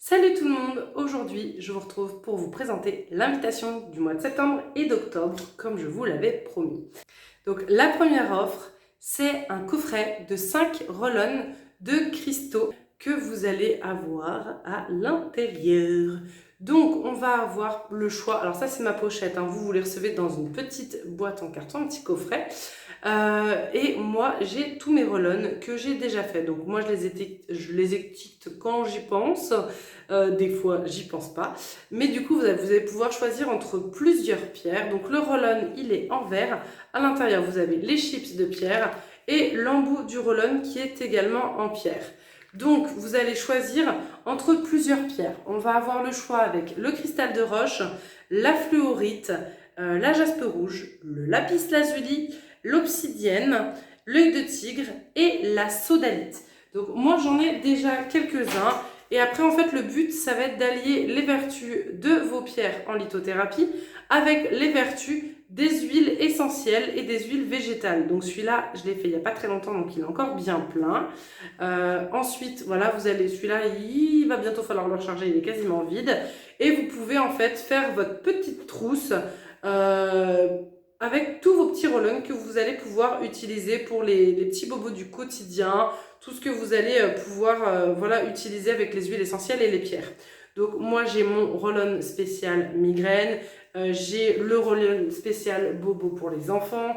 Salut tout le monde, aujourd'hui je vous retrouve pour vous présenter l'invitation du mois de septembre et d'octobre comme je vous l'avais promis. Donc la première offre, c'est un coffret de 5 roll-on de cristaux que vous allez avoir à l'intérieur. Donc on va avoir le choix, alors ça c'est ma pochette, hein. Vous les recevez dans une petite boîte en carton, un petit coffret. Et moi j'ai tous mes roll-on que j'ai déjà fait, donc moi je les étiquette quand j'y pense, des fois j'y pense pas, mais du coup vous allez pouvoir choisir entre plusieurs pierres. Donc le roll-on il est en verre, à l'intérieur vous avez les chips de pierre et l'embout du roll-on qui est également en pierre. Donc vous allez choisir entre plusieurs pierres. On va avoir le choix avec le cristal de roche, la fluorite, la jaspe rouge, le lapis lazuli, l'obsidienne, l'œil de tigre et la sodalite. Donc moi j'en ai déjà quelques-uns et après en fait le but ça va être d'allier les vertus de vos pierres en lithothérapie avec les vertus des huiles essentielles et des huiles végétales. Donc celui-là je l'ai fait il n'y a pas très longtemps donc il est encore bien plein. Ensuite voilà vous allez, celui-là il va bientôt falloir le recharger, il est quasiment vide et vous pouvez en fait faire votre petite trousse avec tous vos petits roll-on que vous allez pouvoir utiliser pour les petits bobos du quotidien, tout ce que vous allez pouvoir voilà, utiliser avec les huiles essentielles et les pierres. Donc moi j'ai mon roll-on spécial migraine, j'ai le roll-on spécial bobo pour les enfants,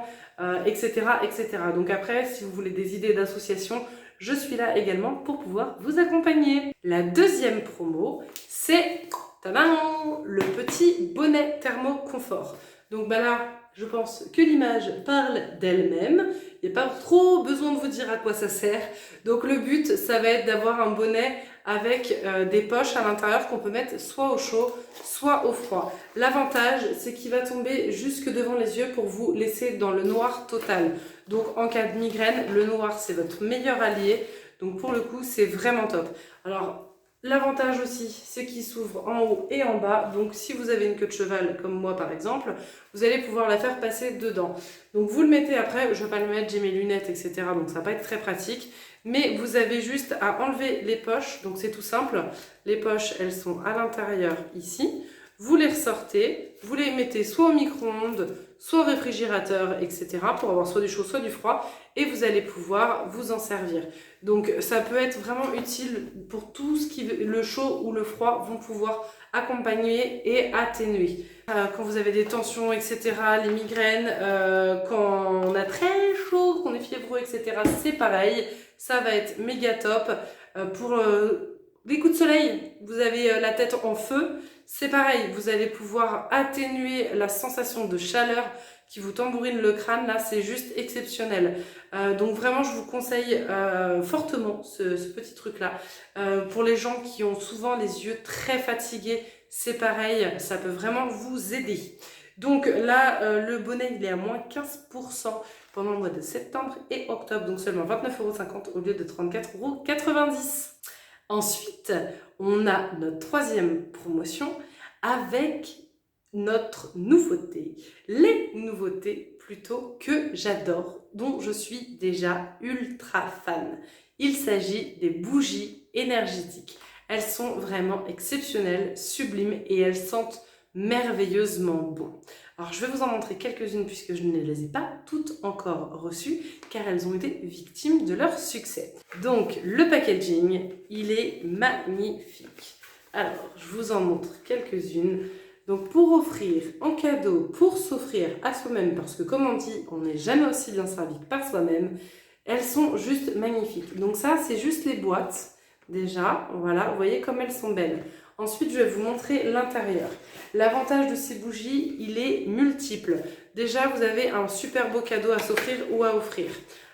etc., etc. Donc après, si vous voulez des idées d'association, je suis là également pour pouvoir vous accompagner. La deuxième promo, c'est tadam, le petit bonnet thermoconfort. Donc bah là, je pense que l'image parle d'elle-même. Il n'y a pas trop besoin de vous dire à quoi ça sert. Donc le but, ça va être d'avoir un bonnet avec des poches à l'intérieur qu'on peut mettre soit au chaud, soit au froid. L'avantage, c'est qu'il va tomber jusque devant les yeux pour vous laisser dans le noir total. Donc en cas de migraine, le noir, c'est votre meilleur allié. Donc pour le coup, c'est vraiment top. Alors, l'avantage aussi, c'est qu'il s'ouvre en haut et en bas. Donc si vous avez une queue de cheval, comme moi par exemple, vous allez pouvoir la faire passer dedans. Donc vous le mettez après, je ne vais pas le mettre, j'ai mes lunettes, etc. Donc ça va pas être très pratique. Mais vous avez juste à enlever les poches, donc c'est tout simple. Les poches, elles sont à l'intérieur ici. Vous les ressortez, vous les mettez soit au micro-ondes, soit au réfrigérateur, etc. pour avoir soit du chaud, soit du froid. Et vous allez pouvoir vous en servir. Donc ça peut être vraiment utile pour tout ce qui le chaud ou le froid vont pouvoir accompagner et atténuer. Quand vous avez des tensions, etc., les migraines, quand on a très chaud, qu'on est fiévreux, etc., c'est pareil. Ça va être méga top. Pour les coups de soleil, vous avez la tête en feu. C'est pareil, vous allez pouvoir atténuer la sensation de chaleur qui vous tambourine le crâne. Là, c'est juste exceptionnel. Donc vraiment, je vous conseille fortement ce petit truc-là. Pour les gens qui ont souvent les yeux très fatigués, c'est pareil, ça peut vraiment vous aider. Donc là, le bonnet, il est à moins 15% pendant le mois de septembre et octobre, donc seulement 29,50 € au lieu de 34,90 €. Ensuite, on a notre troisième promotion avec notre nouveauté, les nouveautés plutôt que j'adore, dont je suis déjà ultra fan. Il s'agit des bougies énergétiques. Elles sont vraiment exceptionnelles, sublimes et elles sentent merveilleusement bon. Alors je vais vous en montrer quelques-unes puisque je ne les ai pas toutes encore reçues car elles ont été victimes de leur succès. Donc le packaging, il est magnifique. Alors je vous en montre quelques-unes. Donc pour offrir en cadeau, pour s'offrir à soi-même, parce que comme on dit, on n'est jamais aussi bien servi que par soi-même, elles sont juste magnifiques. Donc ça, c'est juste les boîtes déjà. Voilà, vous voyez comme elles sont belles. Ensuite, je vais vous montrer l'intérieur. L'avantage de ces bougies, il est multiple. Déjà, vous avez un super beau cadeau à s'offrir ou à offrir,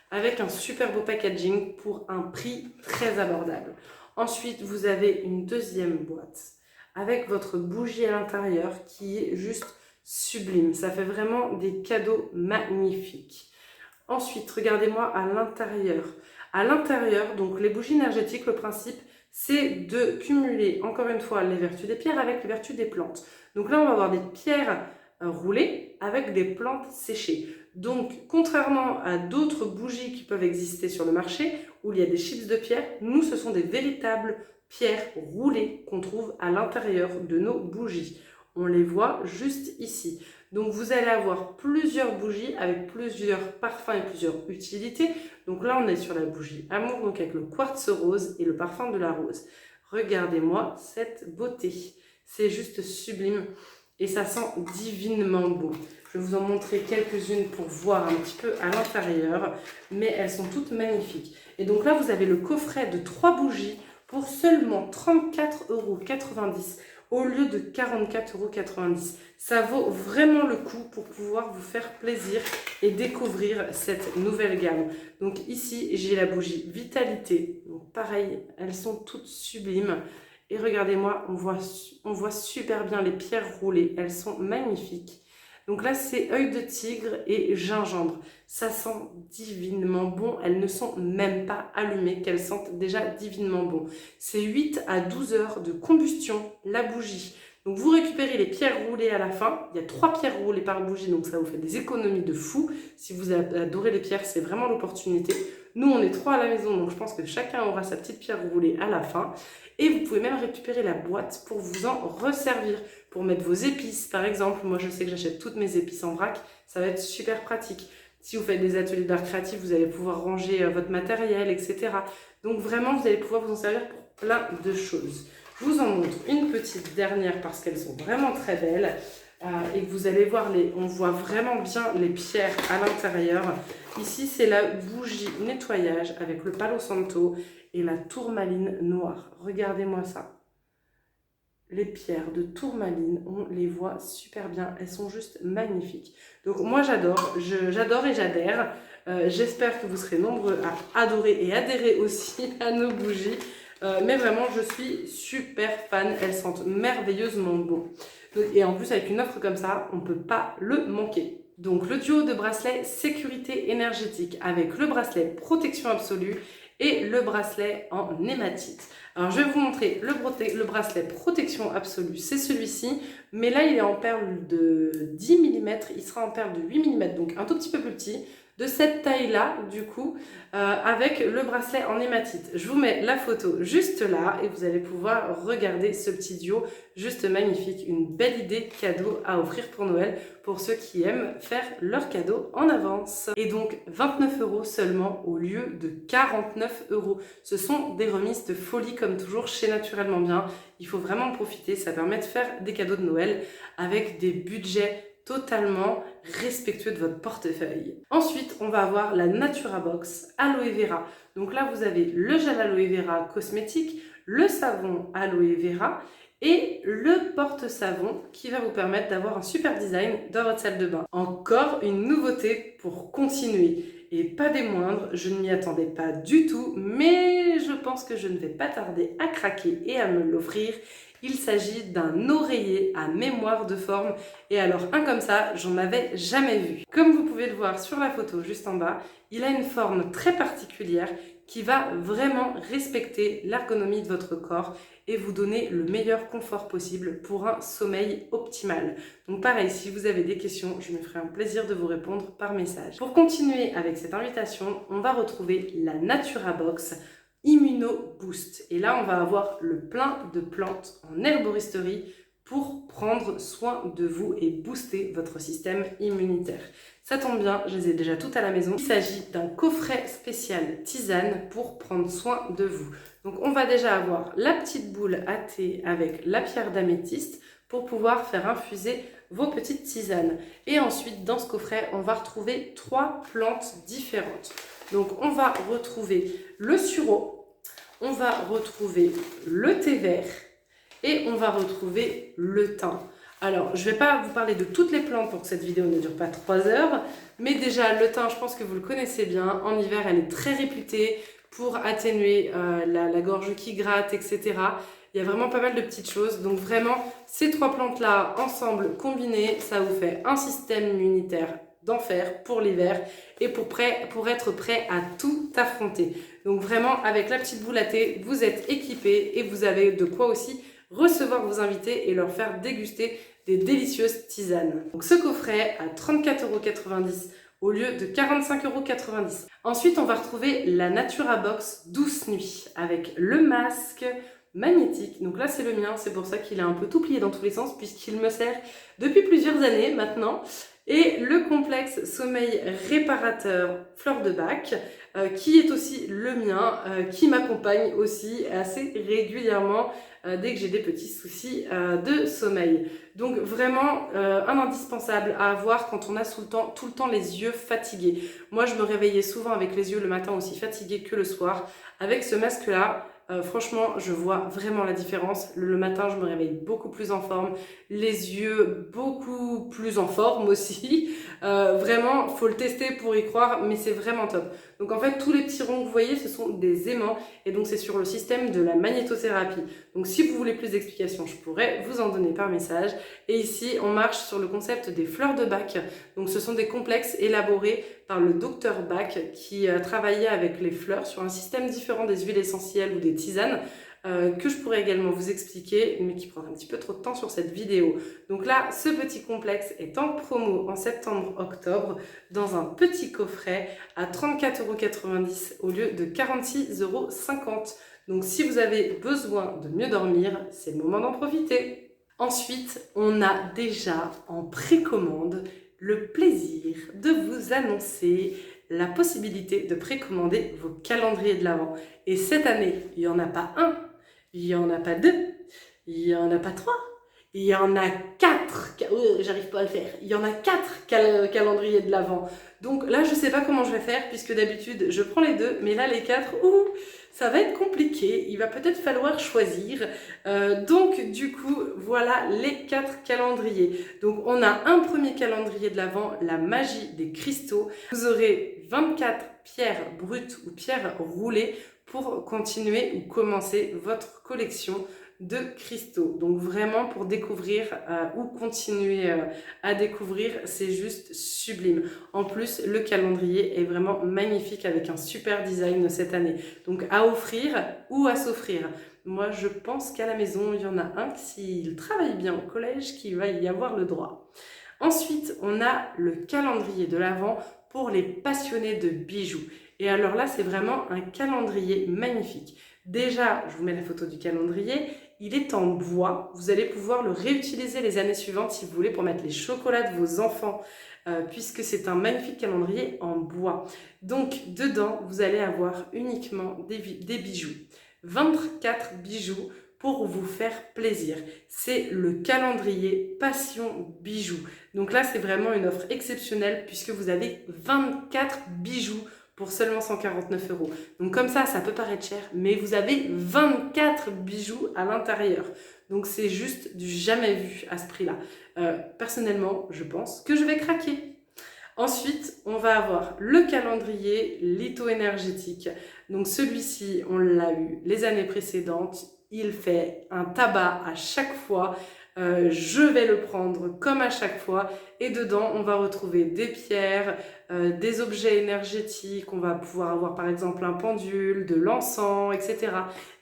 avec un super beau packaging pour un prix très abordable. Ensuite, vous avez une deuxième boîte avec votre bougie à l'intérieur qui est juste sublime. Ça fait vraiment des cadeaux magnifiques. Ensuite, regardez-moi à l'intérieur. À l'intérieur, donc les bougies énergétiques, le principe, c'est de cumuler, encore une fois, les vertus des pierres avec les vertus des plantes. Donc là, on va avoir des pierres roulées avec des plantes séchées. Donc, contrairement à d'autres bougies qui peuvent exister sur le marché, où il y a des chips de pierre, nous, ce sont des véritables pierres roulées qu'on trouve à l'intérieur de nos bougies. On les voit juste ici. Donc vous allez avoir plusieurs bougies avec plusieurs parfums et plusieurs utilités. Donc là on est sur la bougie amour, donc avec le quartz rose et le parfum de la rose. Regardez-moi cette beauté. C'est juste sublime et ça sent divinement bon. Je vais vous en montrer quelques-unes pour voir un petit peu à l'intérieur, mais elles sont toutes magnifiques. Et donc là vous avez le coffret de 3 bougies pour seulement 34,90 € au lieu de 44,90 €. Ça vaut vraiment le coup pour pouvoir vous faire plaisir et découvrir cette nouvelle gamme. Donc ici, j'ai la bougie Vitalité. Donc pareil, elles sont toutes sublimes. Et regardez-moi, on voit super bien les pierres roulées. Elles sont magnifiques. Donc là, c'est œil de tigre et gingembre. Ça sent divinement bon. Elles ne sont même pas allumées, qu'elles sentent déjà divinement bon. C'est 8 à 12 heures de combustion, la bougie. Donc vous récupérez les pierres roulées à la fin. Il y a 3 pierres roulées par bougie, donc ça vous fait des économies de fou. Si vous adorez les pierres, c'est vraiment l'opportunité. Nous, on est 3 à la maison, donc je pense que chacun aura sa petite pierre roulée à la fin. Et vous pouvez même récupérer la boîte pour vous en resservir, pour mettre vos épices par exemple. Moi, je sais que j'achète toutes mes épices en vrac, ça va être super pratique. Si vous faites des ateliers d'art créatif, vous allez pouvoir ranger votre matériel, etc. Donc vraiment, vous allez pouvoir vous en servir pour plein de choses. Je vous en montre une petite dernière parce qu'elles sont vraiment très belles. Et que vous allez voir, on voit vraiment bien les pierres à l'intérieur. Ici, c'est la bougie nettoyage avec le Palo Santo et la tourmaline noire. Regardez-moi ça. Les pierres de tourmaline, on les voit super bien. Elles sont juste magnifiques. Donc moi, j'adore. J'adore et j'adhère. J'espère que vous serez nombreux à adorer et adhérer aussi à nos bougies. Mais vraiment, je suis super fan. Elles sentent merveilleusement bon. Et en plus, avec une offre comme ça, on ne peut pas le manquer. Donc, le duo de bracelets sécurité énergétique avec le bracelet protection absolue et le bracelet en hématite. Alors, je vais vous montrer le bracelet protection absolue. C'est celui-ci, mais là, il est en perle de 10 mm. Il sera en perle de 8 mm, donc un tout petit peu plus petit. De cette taille-là, du coup, avec le bracelet en hématite. Je vous mets la photo juste là et vous allez pouvoir regarder ce petit duo juste magnifique. Une belle idée cadeau à offrir pour Noël pour ceux qui aiment faire leur cadeau en avance. Et donc 29 € seulement au lieu de 49 €. Ce sont des remises de folie comme toujours chez Naturellement Bien. Il faut vraiment en profiter, ça permet de faire des cadeaux de Noël avec des budgets totalement respectueux de votre portefeuille. Ensuite, on va avoir la Natura Box Aloe Vera. Donc là, vous avez le gel Aloe Vera cosmétique, le savon Aloe Vera et le porte-savon qui va vous permettre d'avoir un super design dans votre salle de bain. Encore une nouveauté pour continuer. Et pas des moindres, je ne m'y attendais pas du tout, mais je pense que je ne vais pas tarder à craquer et à me l'offrir. Il s'agit d'un oreiller à mémoire de forme. Et alors, un comme ça, j'en avais jamais vu. Comme vous pouvez le voir sur la photo juste en bas, il a une forme très particulière qui va vraiment respecter l'ergonomie de votre corps et vous donner le meilleur confort possible pour un sommeil optimal. Donc pareil, si vous avez des questions, je me ferai un plaisir de vous répondre par message. Pour continuer avec cette invitation, on va retrouver la Natura Box Immuno Boost. Et là, on va avoir le plein de plantes en herboristerie pour prendre soin de vous et booster votre système immunitaire. Ça tombe bien, je les ai déjà toutes à la maison. Il s'agit d'un coffret spécial tisane pour prendre soin de vous. Donc on va déjà avoir la petite boule à thé avec la pierre d'améthyste pour pouvoir faire infuser vos petites tisanes. Et ensuite, dans ce coffret, on va retrouver 3 plantes différentes. Donc on va retrouver le sureau, on va retrouver le thé vert et on va retrouver le thym. Alors, je ne vais pas vous parler de toutes les plantes pour que cette vidéo ne dure pas 3 heures, mais déjà le thym, je pense que vous le connaissez bien. En hiver, elle est très réputée pour atténuer la gorge qui gratte, etc. Il y a vraiment pas mal de petites choses. Donc vraiment, ces 3 plantes-là, ensemble, combinées, ça vous fait un système immunitaire d'enfer pour l'hiver et pour être prêt à tout affronter. Donc vraiment, avec la petite boule à thé, vous êtes équipé et vous avez de quoi aussi recevoir vos invités et leur faire déguster des délicieuses tisanes. Donc ce coffret à 34,90 € au lieu de 45,90 €. Ensuite, on va retrouver la Natura Box Douce Nuit avec le masque, magnétique. Donc là c'est le mien, c'est pour ça qu'il est un peu tout plié dans tous les sens puisqu'il me sert depuis plusieurs années maintenant. Et le complexe sommeil réparateur fleur de bac, qui est aussi le mien, qui m'accompagne aussi assez régulièrement dès que j'ai des petits soucis de sommeil. Donc vraiment un indispensable à avoir quand on a tout le temps les yeux fatigués. Moi je me réveillais souvent avec les yeux le matin aussi fatigués que le soir. Avec ce masque là, franchement je vois vraiment la différence. Le matin je me réveille beaucoup plus en forme, les yeux beaucoup plus en forme aussi. Vraiment faut le tester pour y croire, mais c'est vraiment top. Donc en fait tous les petits ronds que vous voyez ce sont des aimants et donc c'est sur le système de la magnétothérapie. Donc si vous voulez plus d'explications je pourrais vous en donner par message. Et ici on marche sur le concept des fleurs de Bach. Donc ce sont des complexes élaborés par le docteur Bach qui travaillait avec les fleurs sur un système différent des huiles essentielles ou des tisanes que je pourrais également vous expliquer mais qui prendra un petit peu trop de temps sur cette vidéo. Donc là ce petit complexe est en promo en septembre-octobre dans un petit coffret à 34,90 € au lieu de 46,50 €. Donc si vous avez besoin de mieux dormir, c'est le moment d'en profiter. Ensuite, on a déjà en précommande le plaisir de vous annoncer la possibilité de précommander vos calendriers de l'Avent. Et cette année, il n'y en a pas un, il n'y en a pas deux, il n'y en a pas trois, il y en a 4. J'arrive pas à le faire. Il y en a 4 calendriers de l'Avent. Donc là, je sais pas comment je vais faire puisque d'habitude, je prends les 2. Mais là, les 4, ça va être compliqué. Il va peut-être falloir choisir. Donc du coup, voilà les 4 calendriers. Donc on a un premier calendrier de l'Avent, la magie des cristaux. Vous aurez 24 pierres brutes ou pierres roulées pour continuer ou commencer votre collection de cristaux. Donc vraiment pour découvrir ou continuer à découvrir, c'est juste sublime. En plus, le calendrier est vraiment magnifique avec un super design cette année. Donc à offrir ou à s'offrir. Moi, je pense qu'à la maison, il y en a un s'il travaille bien au collège qui va y avoir le droit. Ensuite, on a le calendrier de l'Avent pour les passionnés de bijoux. Et alors là, c'est vraiment un calendrier magnifique. Déjà, je vous mets la photo du calendrier. Il est en bois. Vous allez pouvoir le réutiliser les années suivantes si vous voulez pour mettre les chocolats de vos enfants puisque c'est un magnifique calendrier en bois. Donc, dedans, vous allez avoir uniquement des bijoux. 24 bijoux pour vous faire plaisir. C'est le calendrier Passion Bijoux. Donc là, c'est vraiment une offre exceptionnelle puisque vous avez 24 bijoux pour seulement 149 €. Donc comme ça peut paraître cher, mais vous avez 24 bijoux à l'intérieur. Donc c'est juste du jamais vu à ce prix-là. Personnellement, je pense que je vais craquer. Ensuite, on va avoir le calendrier litho-énergétique. Donc celui-ci, on l'a eu les années précédentes. Il fait un tabac à chaque fois. Je vais le prendre comme à chaque fois et dedans on va retrouver des pierres, des objets énergétiques, on va pouvoir avoir par exemple un pendule, de l'encens, etc.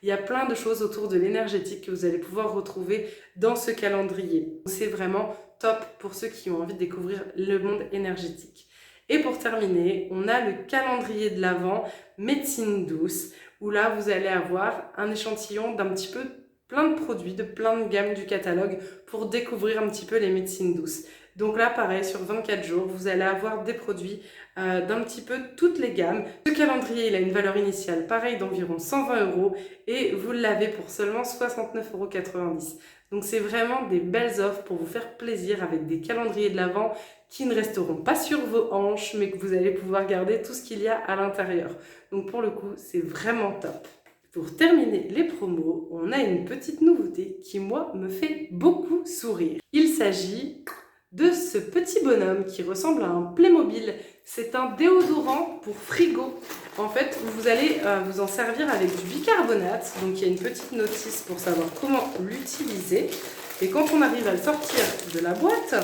Il y a plein de choses autour de l'énergétique que vous allez pouvoir retrouver dans ce calendrier. C'est vraiment top pour ceux qui ont envie de découvrir le monde énergétique. Et pour terminer, on a le calendrier de l'Avent médecine douce où là vous allez avoir un échantillon d'un petit peu plein de produits, de plein de gammes du catalogue pour découvrir un petit peu les médecines douces. Donc là, pareil, sur 24 jours, vous allez avoir des produits d'un petit peu toutes les gammes. Ce calendrier, il a une valeur initiale, pareil, d'environ 120 € et vous l'avez pour seulement 69,90 €. Donc c'est vraiment des belles offres pour vous faire plaisir avec des calendriers de l'Avent qui ne resteront pas sur vos hanches, mais que vous allez pouvoir garder tout ce qu'il y a à l'intérieur. Donc pour le coup, c'est vraiment top. Pour terminer les promos, on a une petite nouveauté qui, moi, me fait beaucoup sourire. Il s'agit de ce petit bonhomme qui ressemble à un Playmobil. C'est un déodorant pour frigo. En fait, vous allez vous en servir avec du bicarbonate. Donc, il y a une petite notice pour savoir comment l'utiliser. Et quand on arrive à le sortir de la boîte,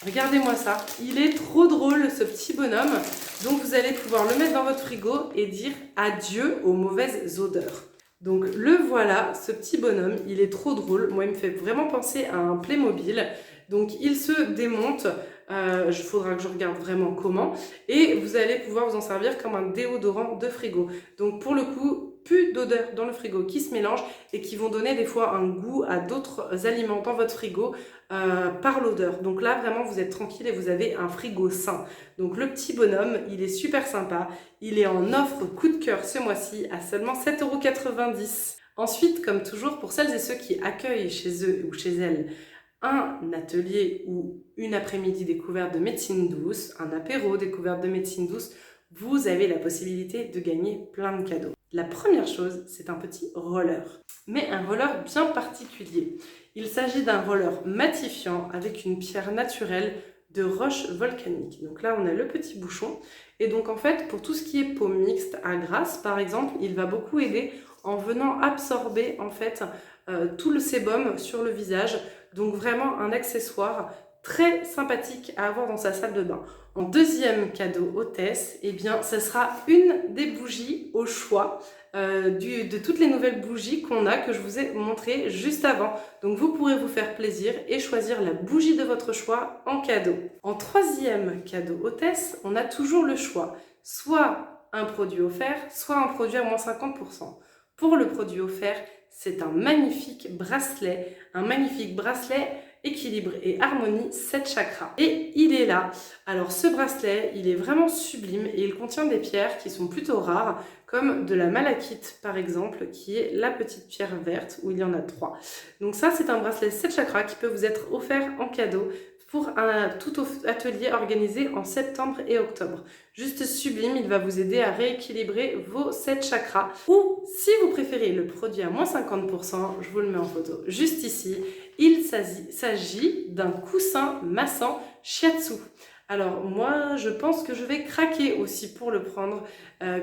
regardez-moi ça. Il est trop drôle, ce petit bonhomme. Donc, vous allez pouvoir le mettre dans votre frigo et dire adieu aux mauvaises odeurs. Donc, le voilà, ce petit bonhomme. Il est trop drôle. Moi, il me fait vraiment penser à un Playmobil. Donc, il se démonte. Il faudra que je regarde vraiment comment. Et vous allez pouvoir vous en servir comme un déodorant de frigo. Donc, pour le coup, plus d'odeur dans le frigo qui se mélangent et qui vont donner des fois un goût à d'autres aliments dans votre frigo par l'odeur. Donc là, vraiment, vous êtes tranquille et vous avez un frigo sain. Donc le petit bonhomme, il est super sympa. Il est en offre coup de cœur ce mois-ci à seulement 7,90 €. Ensuite, comme toujours, pour celles et ceux qui accueillent chez eux ou chez elles un atelier ou une après-midi découverte de médecine douce, un apéro découverte de médecine douce, vous avez la possibilité de gagner plein de cadeaux. La première chose, c'est un petit roller, mais un roller bien particulier. Il s'agit d'un roller matifiant avec une pierre naturelle de roche volcanique. Donc là, on a le petit bouchon. Et donc en fait, pour tout ce qui est peau mixte à grasse, par exemple, il va beaucoup aider en venant absorber en fait tout le sébum sur le visage. Donc vraiment un accessoire très sympathique à avoir dans sa salle de bain. En deuxième cadeau hôtesse, eh bien, ce sera une des bougies au choix de toutes les nouvelles bougies qu'on a, que je vous ai montré juste avant. Donc vous pourrez vous faire plaisir et choisir la bougie de votre choix en cadeau. En troisième cadeau hôtesse, on a toujours le choix, soit un produit offert, soit un produit à moins 50%. Pour le produit offert, c'est un magnifique bracelet équilibre et harmonie 7 chakras. Et il est là. Alors ce bracelet, il est vraiment sublime et il contient des pierres qui sont plutôt rares, comme de la malachite par exemple, qui est la petite pierre verte où il y en a 3. Donc ça, c'est un bracelet 7 chakras qui peut vous être offert en cadeau pour un tout atelier organisé en septembre et octobre. Juste sublime, il va vous aider à rééquilibrer vos 7 chakras. Ou si vous préférez le produit à moins 50%, je vous le mets en photo juste ici, il s'agit d'un coussin massant shiatsu. Alors moi, je pense que je vais craquer aussi pour le prendre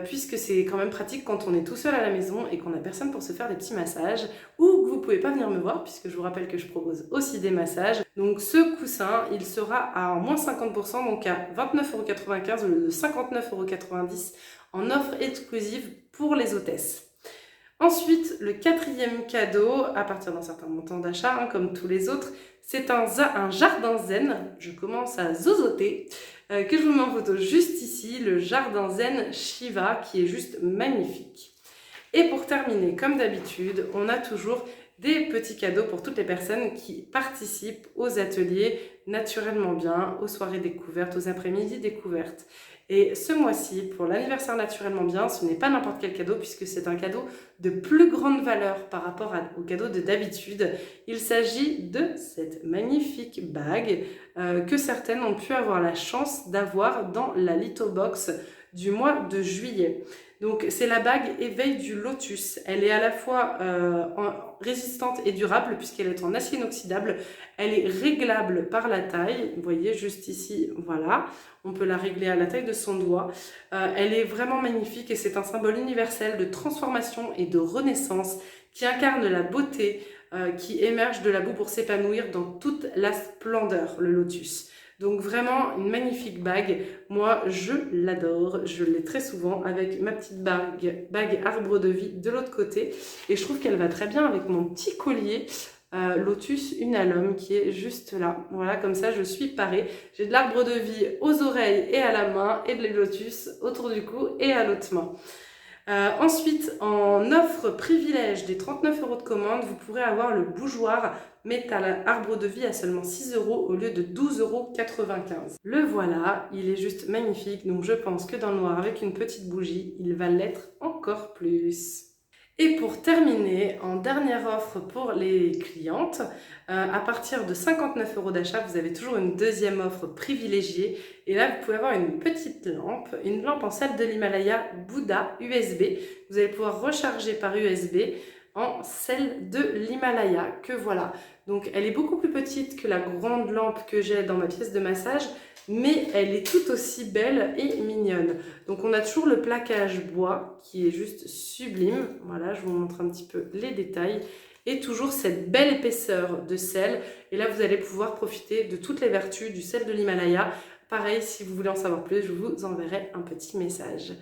puisque c'est quand même pratique quand on est tout seul à la maison et qu'on n'a personne pour se faire des petits massages ou que vous ne pouvez pas venir me voir puisque je vous rappelle que je propose aussi des massages. Donc ce coussin, il sera à moins 50%, donc à 29,95 € au lieu de 59,90 € en offre exclusive pour les hôtesses. Ensuite, le quatrième cadeau, à partir d'un certain montant d'achat, comme tous les autres, c'est un jardin zen, je commence à zozoter, que je vous mets en photo juste ici, le jardin zen Shiva, qui est juste magnifique. Et pour terminer, comme d'habitude, on a toujours des petits cadeaux pour toutes les personnes qui participent aux ateliers Naturellement Bien, aux soirées découvertes, aux après-midi découvertes. Et ce mois-ci, pour l'anniversaire Naturellement Bien, ce n'est pas n'importe quel cadeau puisque c'est un cadeau de plus grande valeur par rapport au cadeau de d'habitude. Il s'agit de cette magnifique bague que certaines ont pu avoir la chance d'avoir dans la Litho Box du mois de juillet. Donc c'est la bague éveil du lotus. Elle est à la fois résistante et durable puisqu'elle est en acier inoxydable. Elle est réglable par la taille. Vous voyez juste ici, voilà. On peut la régler à la taille de son doigt. Elle est vraiment magnifique et c'est un symbole universel de transformation et de renaissance qui incarne la beauté qui émerge de la boue pour s'épanouir dans toute la splendeur, le lotus. Donc vraiment une magnifique bague, moi je l'adore, je l'ai très souvent avec ma petite bague arbre de vie de l'autre côté et je trouve qu'elle va très bien avec mon petit collier Lotus Unalome qui est juste là. Voilà, comme ça je suis parée. J'ai de l'arbre de vie aux oreilles et à la main et de lotus autour du cou et à l'autre main. Ensuite, en offre privilège des 39 € de commande, vous pourrez avoir le bougeoir métal arbre de vie à seulement 6 € au lieu de 12,95 €. Le voilà, il est juste magnifique, donc je pense que dans le noir avec une petite bougie, il va l'être encore plus. Et pour terminer, en dernière offre pour les clientes, à partir de 59 € d'achat, vous avez toujours une deuxième offre privilégiée. Et là, vous pouvez avoir une petite lampe, une lampe en sel de l'Himalaya Bouddha USB. Vous allez pouvoir recharger par USB en sel de l'Himalaya, que voilà. Donc, elle est beaucoup plus petite que la grande lampe que j'ai dans ma pièce de massage, mais elle est tout aussi belle et mignonne. Donc on a toujours le plaquage bois qui est juste sublime. Voilà, je vous montre un petit peu les détails. Et toujours cette belle épaisseur de sel. Et là, vous allez pouvoir profiter de toutes les vertus du sel de l'Himalaya. Pareil, si vous voulez en savoir plus, je vous enverrai un petit message.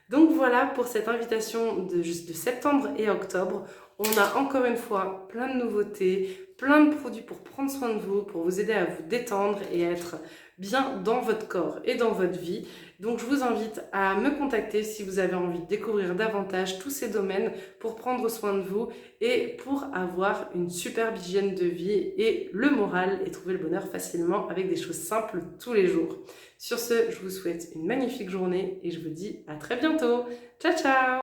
Donc voilà pour cette invitation de septembre et octobre. On a encore une fois plein de nouveautés, plein de produits pour prendre soin de vous, pour vous aider à vous détendre et à être bien dans votre corps et dans votre vie. Donc je vous invite à me contacter si vous avez envie de découvrir davantage tous ces domaines pour prendre soin de vous et pour avoir une superbe hygiène de vie et le moral et trouver le bonheur facilement avec des choses simples tous les jours. Sur ce, je vous souhaite une magnifique journée et je vous dis à très bientôt. Ciao ciao!